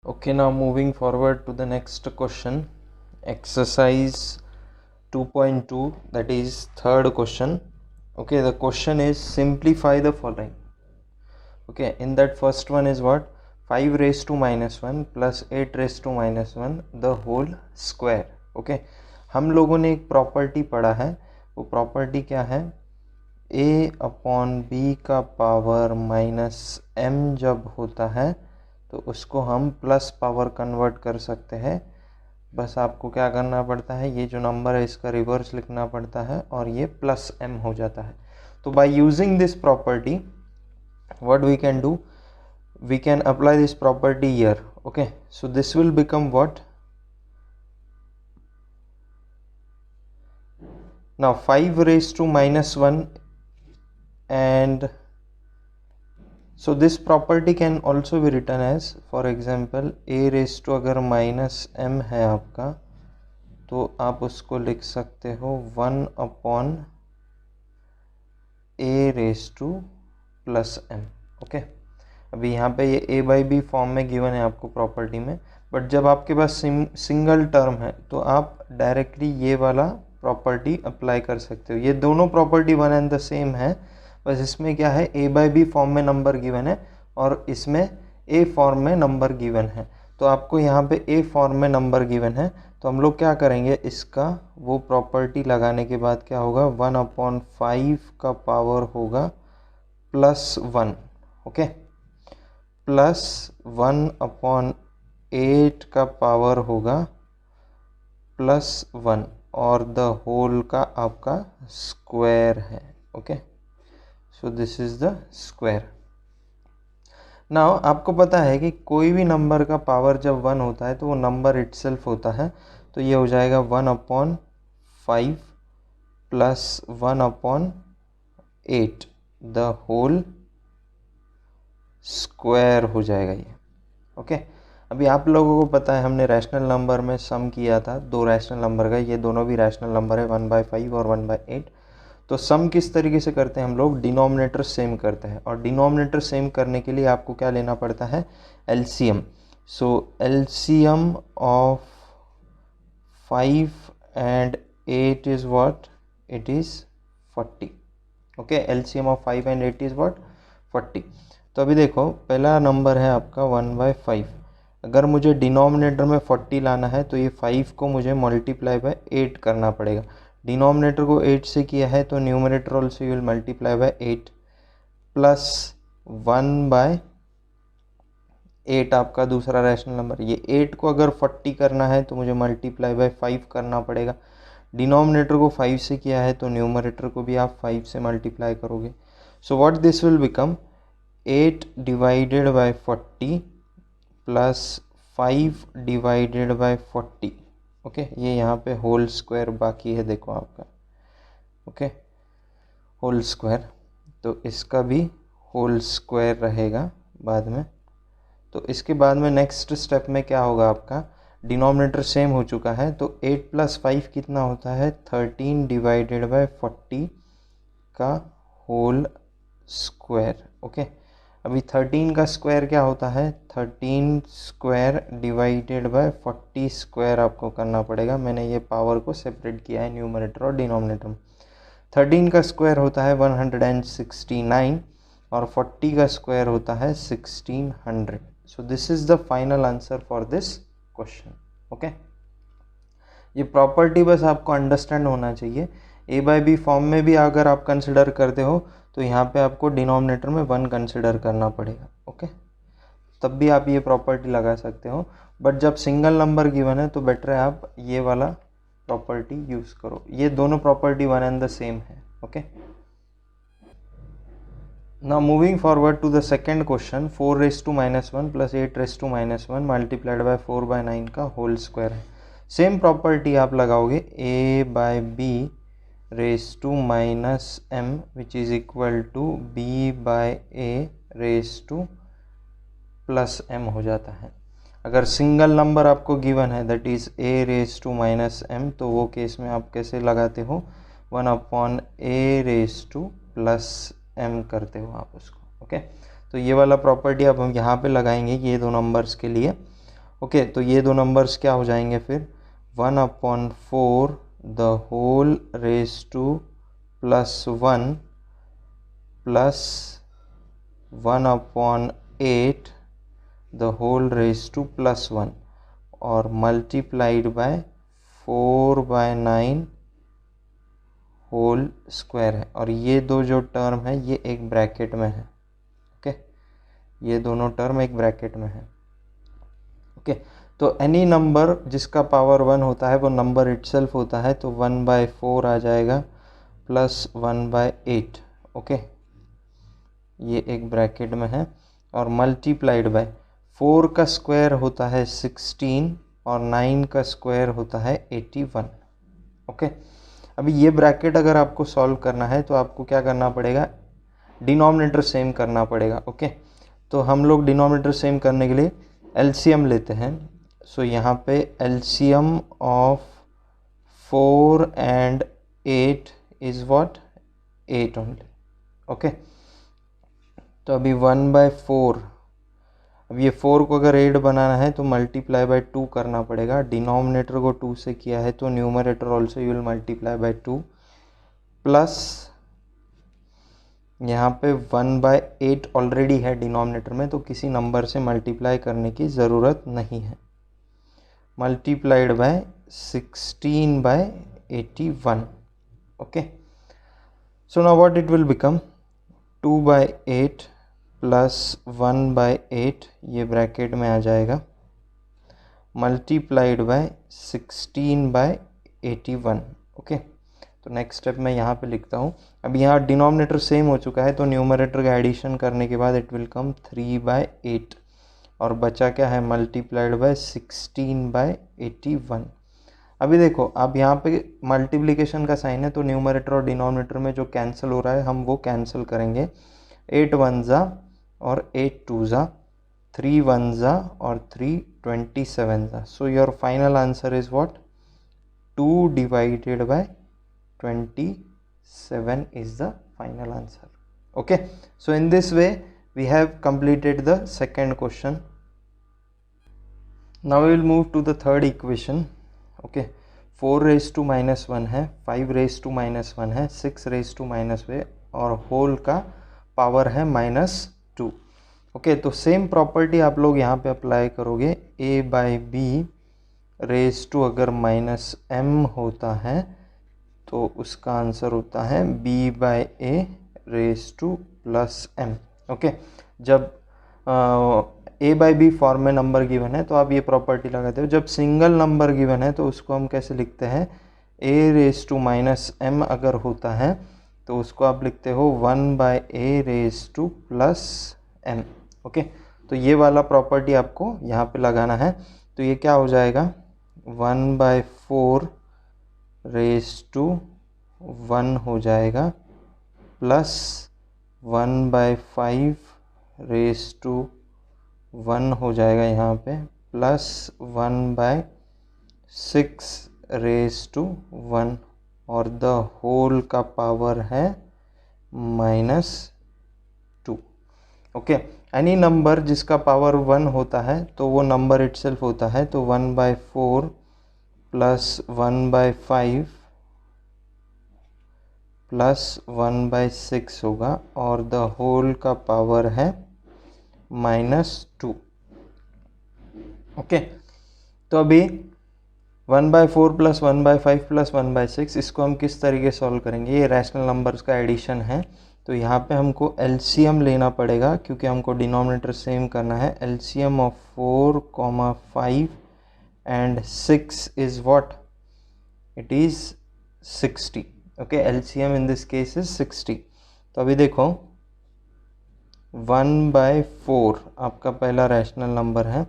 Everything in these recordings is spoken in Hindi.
Okay, now moving forward to the next question, exercise 2.2, that is third question. Okay, the question is simplify the following. Okay, in that first one is what? 5 raised to minus 1 plus 8 raised to minus 1 the whole square. Okay, हम लोगों ने एक प्रॉपर्टी पढ़ा है, वो प्रॉपर्टी क्या है? a अपॉन b का पावर माइनस m जब होता है तो उसको हम प्लस पावर कन्वर्ट कर सकते हैं। बस आपको क्या करना पड़ता है, ये जो नंबर है इसका रिवर्स लिखना पड़ता है और ये प्लस m हो जाता है। तो by using this property what we can do, we can apply this property here. Okay, so this will become what? Now 5 raised to minus 1, and so this property can also be written as, for example, a raised to अगर माइनस m है आपका तो आप उसको लिख सकते हो 1 upon a raised to plus m. Okay, अभी यहाँ पे ये a बाई बी फॉर्म में गिवन है आपको प्रॉपर्टी में, बट जब आपके पास सिंगल टर्म है तो आप डायरेक्टली ये वाला प्रॉपर्टी अप्लाई कर सकते हो। ये दोनों property one and the same है, बस इसमें क्या है, a बाई बी फॉर्म में नंबर गिवन है और इसमें a फॉर्म में नंबर गिवन है। तो आपको यहाँ पे a फॉर्म में नंबर गिवन है तो हम लोग क्या करेंगे, इसका वो प्रॉपर्टी लगाने के बाद क्या होगा, 1/5 का पावर होगा प्लस 1। ओके, प्लस 1/8 का पावर होगा प्लस 1 और द होल का आपका स्क्वायर है। Okay, so this is the square. Now आपको पता है कि कोई भी नंबर का पावर जब 1 होता है तो वो नंबर इटसेल्फ होता है, तो ये हो जाएगा 1/5 प्लस 1/8 द होल स्क्वायर हो जाएगा ये। ओके, अभी आप लोगों को पता है हमने रैशनल नंबर में सम किया था दो रैशनल नंबर का, ये दोनों भी रैशनल नंबर है 1/5 और 1/8। तो सम किस तरीके से करते हैं हम लोग, डिनोमिनेटर सेम करते हैं, और डिनोमिनेटर सेम करने के लिए आपको क्या लेना पड़ता है, LCM. So LCM of 5 and 8 is what, it is 40। Okay, LCM of 5 and 8 is what, 40। तो अभी देखो पहला नंबर है आपका 1/5, अगर मुझे डिनोमिनेटर में 40 लाना है तो ये 5 को मुझे मल्टीप्लाई बाय 8 करना पड़ेगा। डिनोमिनेटर को 8 से किया है तो numerator also you will multiply by 8 plus 1/8 आपका दूसरा रैशनल नंबर। ये 8 को अगर 40 करना है तो मुझे मल्टीप्लाई बाय 5 करना पड़ेगा। डिनोमिनेटर को 5 से किया है तो न्यूमरेटर को भी आप 5 से मल्टीप्लाई करोगे। So what this will become, 8 divided by 40 plus 5 divided by 40। Okay, ये यहाँ पे होल स्क्वायर बाकी है, देखो आपका। ओके, होल स्क्वायर, तो इसका भी होल स्क्वायर रहेगा बाद में। तो इसके बाद में नेक्स्ट स्टेप में क्या होगा आपका, डिनोमिनेटर सेम हो चुका है तो 8 प्लस 5 कितना होता है, 13 डिवाइडेड बाय 40 का होल स्क्वायर। ओके, अभी 13 का स्क्वायर क्या होता है, 13 स्क्वायर डिवाइडेड बाय 40 स्क्वायर आपको करना पड़ेगा। मैंने ये पावर को सेपरेट किया है न्यूमरेटर और डिनोमिनेटर में। 13 का स्क्वायर होता है 169 और 40 का स्क्वायर होता है 1600। So this is the final answer for this question. Okay, ये प्रॉपर्टी बस आपको अंडरस्टैंड होना चाहिए। ए बाई बी फॉर्म में भी अगर आप कंसिडर करते हो तो यहाँ पे आपको डिनोमिनेटर में 1 कंसिडर करना पड़ेगा। ओके, तब भी आप ये प्रॉपर्टी लगा सकते हो, बट जब सिंगल नंबर गिवन है तो बेटर है आप ये वाला प्रॉपर्टी यूज़ करो। ये दोनों property one and the same है। Okay, now moving forward to the second question, 4 raised to minus 1 प्लस 8 raised to minus 1 multiplied by 4/9 का होल स्क्वायर है। सेम प्रॉपर्टी आप लगाओगे, a by b raised to minus m which is equal to b by a raised to plus m हो जाता है। अगर सिंगल नंबर आपको गिवन है that is a raised to minus m, तो वो केस में आप कैसे लगाते हो, 1/a raised to plus m करते हो आप उसको। ओके, तो ये वाला प्रॉपर्टी अब हम यहाँ पे लगाएंगे ये दो नंबर्स के लिए, ओके, तो ये दो नंबर्स क्या हो जाएंगे फिर, 1/4 the whole raise to +1 plus 1/8 the whole raise to +1 और मल्टीप्लाइड बाय 4/9 होल स्क्वायर है। और ये दो जो टर्म है ये एक ब्रैकेट में है। ओके, ये दोनों टर्म एक ब्रैकेट में है। ओके, तो एनी नंबर जिसका पावर 1 होता है वो नंबर इटसेल्फ होता है, तो 1/4 आ जाएगा प्लस 1/8। ओके, ये एक ब्रैकेट में है और मल्टीप्लाइड बाय 4 का स्क्वायर होता है 16 और 9 का स्क्वायर होता है 81। ओके, अभी ये ब्रैकेट अगर आपको सॉल्व करना है तो आपको क्या करना पड़ेगा, डिनोमिनेटर सेम करना पड़ेगा। ओके, तो हम लोग डिनोमिनेटर सेम करने के लिए एलसीएम लेते हैं। सो यहाँ पे LCM of 4 and 8 is what, 8 only. Okay, तो अभी 1/4, अब ये 4 को अगर 8 बनाना है तो मल्टीप्लाई बाय 2 करना पड़ेगा। डिनोमिनेटर को 2 से किया है तो numerator also you will multiply by 2 plus यहाँ पे 1/8 ऑलरेडी है डिनोमिनेटर में, तो किसी नंबर से मल्टीप्लाई करने की ज़रूरत नहीं है। Multiplied by 16/81। Okay, so now what it will become, 2/8 plus 1/8, ये ब्रैकेट में आ जाएगा, मल्टीप्लाइड बाय 16/81। ओके, तो नेक्स्ट स्टेप मैं यहाँ पे लिखता हूँ। अब यहाँ डिनोमिनेटर सेम हो चुका है तो न्यूमरेटर का एडिशन करने के बाद इट विल कम 3/8 और बचा क्या है, मल्टीप्लाइड बाय 16/81। अभी देखो, अब यहाँ पे मल्टीप्लिकेशन का साइन है तो न्यूमरेटर और डिनोमिनेटर में जो कैंसिल हो रहा है हम वो कैंसिल करेंगे। 8 1 और 8 2 3 1 और 3 27। So your final answer is what, 2 divided by 27 is the final answer. Okay, so in this way we have completed the second question. Now we will move to the third equation. Okay, 4 raised to -1 है, 5 raised to -1 है, 6 raised to -1 और होल का पावर है -2। ओके, तो सेम प्रॉपर्टी आप लोग यहाँ पे अप्लाई करोगे। a/b रेज टू अगर -m होता है तो उसका आंसर होता है b/a raise to +m। Okay, जब a/b फॉर्म में नंबर गिवन है तो आप ये प्रॉपर्टी लगाते हो। जब सिंगल नंबर गिवन है तो उसको हम कैसे लिखते हैं, a रेज टू -m अगर होता है तो उसको आप लिखते हो 1/a raise to +m। Okay, तो ये वाला प्रॉपर्टी आपको यहाँ पे लगाना है। तो ये क्या हो जाएगा, 1/4 रेज टू 1 हो जाएगा प्लस 1/5 रेज टू 1 हो जाएगा यहाँ पे प्लस 1/6 रेज टू 1 और द होल का पावर है -2। ओके, एनी नंबर जिसका पावर 1 होता है तो वो नंबर इटसेल्फ होता है, तो 1/4 प्लस 1/5 प्लस 1/6 होगा और द होल का पावर है -2। ओके, तो अभी 1/4 प्लस 1/5 प्लस 1/6 इसको हम किस तरीके सॉल्व करेंगे, ये रैशनल नंबर्स का एडिशन है। तो यहाँ पे हमको एलसीएम लेना पड़ेगा क्योंकि हमको डिनोमिनेटर सेम करना है। LCM of 4, 5 and 6 is what, it is 60। okay, LCM in this case is 60। तो अभी देखो 1/4 आपका पहला रैशनल नंबर है।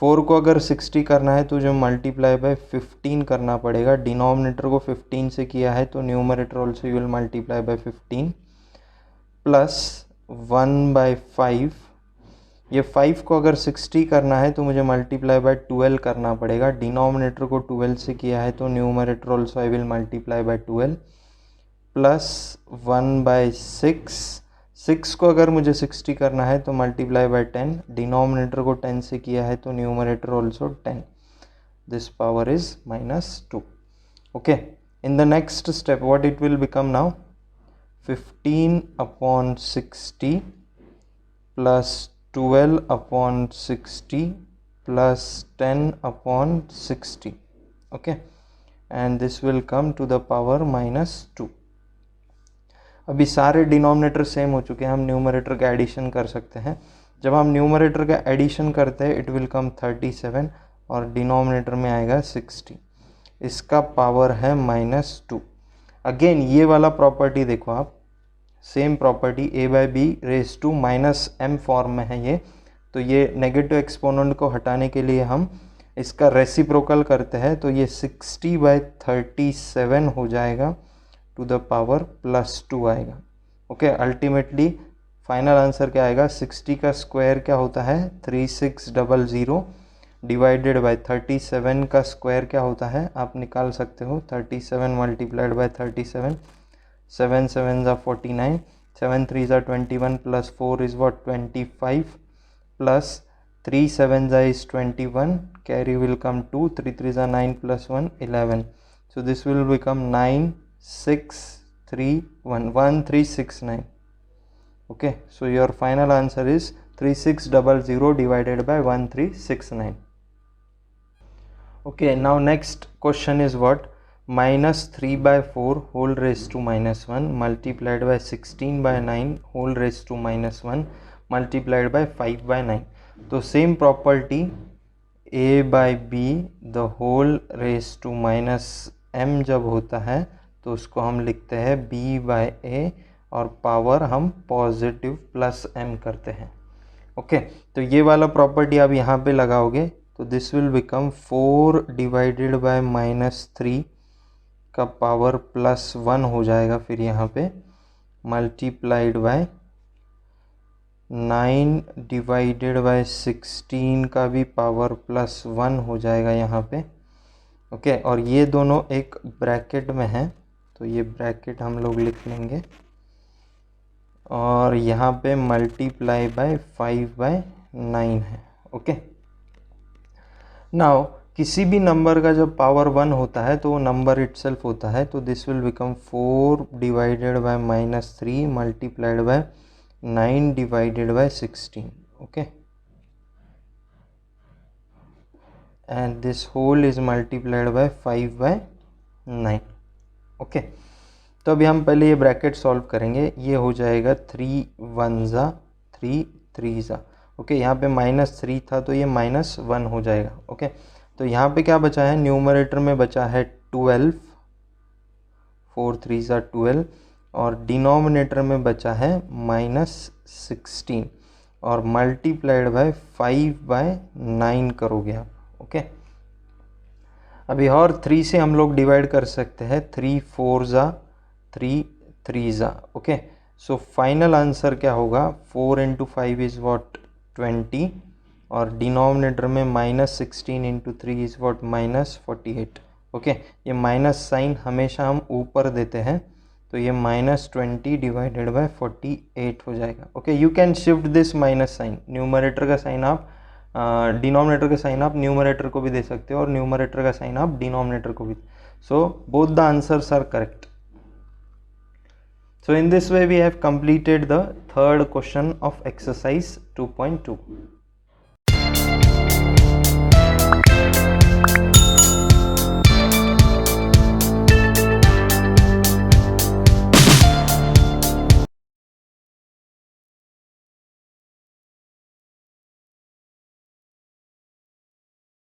4 को अगर 60 करना है तो जो मल्टीप्लाई बाय 15 करना पड़ेगा। डिनोमिनेटर को 15 से किया है तो numerator also you will multiply by 15 plus 1/5। ये 5 को अगर 60 करना है तो मुझे मल्टीप्लाई बाय 12 करना पड़ेगा। डिनोमिनेटर को 12 से किया है तो numerator also I will multiply by 12 plus 1/6। 6 को अगर मुझे 60 करना है तो मल्टीप्लाई बाय 10, डिनोमिनेटर को 10 से किया है तो numerator also 10. This power is -2. Okay, in the next step what it will become now, 15/60 plus 12/60 plus 10/60. Okay, and this will come to the power -2. अभी सारे डिनोमिनेटर सेम हो चुके हैं, हम न्यूमरेटर का एडिशन कर सकते हैं. जब हम न्यूमरेटर का एडिशन करते हैं इट विल कम 37 और डिनोमिनेटर में आएगा 60. इसका पावर है -2. अगेन ये वाला प्रॉपर्टी देखो आप, सेम प्रॉपर्टी a/b⁻m फॉर्म में है ये. तो ये नेगेटिव एक्सपोनेंट को हटाने के लिए हम इसका रेसिप्रोकल करते हैं, तो ये 60/37 हो जाएगा टू द पावर +2 आएगा. ओके, अल्टीमेटली फाइनल आंसर क्या आएगा, 60 का स्क्वायर क्या होता है 3600 डिवाइडेड बाय 37 का स्क्वायर क्या होता है आप निकाल सकते हो, 37 मल्टीप्लाइड बाय 37, 7 7 ज़ा 49, 7 3 ज़ा 21 प्लस 4 इज व्हाट 25 प्लस 3 7 ज़ा इज 21, कैरी विल कम 2, 3 3 ज़ा 9 plus 1 11. So this will become 9631139. Okay, so your final answer is 3600 divided by 1369. Okay, now next question is what, -3/4 whole raised to -1 multiplied by 16/9 whole raised to -1 multiplied by 5/9. तो same property a/b the whole raise to -m जब होता है तो उसको हम लिखते हैं b/a और पावर हम पॉजिटिव +m करते हैं. ओके, तो ये वाला प्रॉपर्टी आप यहाँ पे लगाओगे तो this will become 4 divided by -3 का पावर +1 हो जाएगा, फिर यहाँ पे मल्टीप्लाइड बाय 9 डिवाइडेड बाय 16 का भी पावर +1 हो जाएगा यहाँ पे. ओके, और ये दोनों एक ब्रैकेट में है तो ये ब्रैकेट हम लोग लिख लेंगे और यहाँ पे मल्टीप्लाई बाय 5/9 है. ओके, नाउ किसी भी नंबर का जब पावर 1 होता है तो वो नंबर इटसेल्फ होता है, तो this will become 4 divided by -3 multiplied by 9 divided by 16. Okay, and this whole is multiplied by 5/9. Okay, तो अभी हम पहले ये ब्रैकेट सॉल्व करेंगे. ये हो जाएगा 3 1 ज़ा 3 3 ज़ा. ओके, यहाँ पे -3 था तो ये -1 हो जाएगा. ओके, तो यहाँ पे क्या बचा है, न्यूमरेटर में बचा है 12, 4 3 ज़ा 12 और डिनोमिनेटर में बचा है -16 और मल्टीप्लाइड बाय 5/9 करोगे आप. ओके, अभी और 3 से हम लोग डिवाइड कर सकते हैं, 3 4 ज़ा 3 3 ज़ा. ओके, सो फाइनल आंसर क्या होगा, 4 × 5 इज़ व्हाट 20 और डिनोमिनेटर में -16 × 3 इज़ व्हाट -48. ओके, ये माइनस साइन हमेशा हम ऊपर देते हैं तो ये -20 डिवाइडेड बाय 48 हो जाएगा. Okay, you can shift this minus sign, numerator का साइन आप डिनोमिनेटर का साइन आप न्यूमरेटर को भी दे सकते हो और न्यूमरेटर का साइन आप डिनोमिनेटर को भी. So both the answers are correct. So in this way we have completed the third question of exercise 2.2.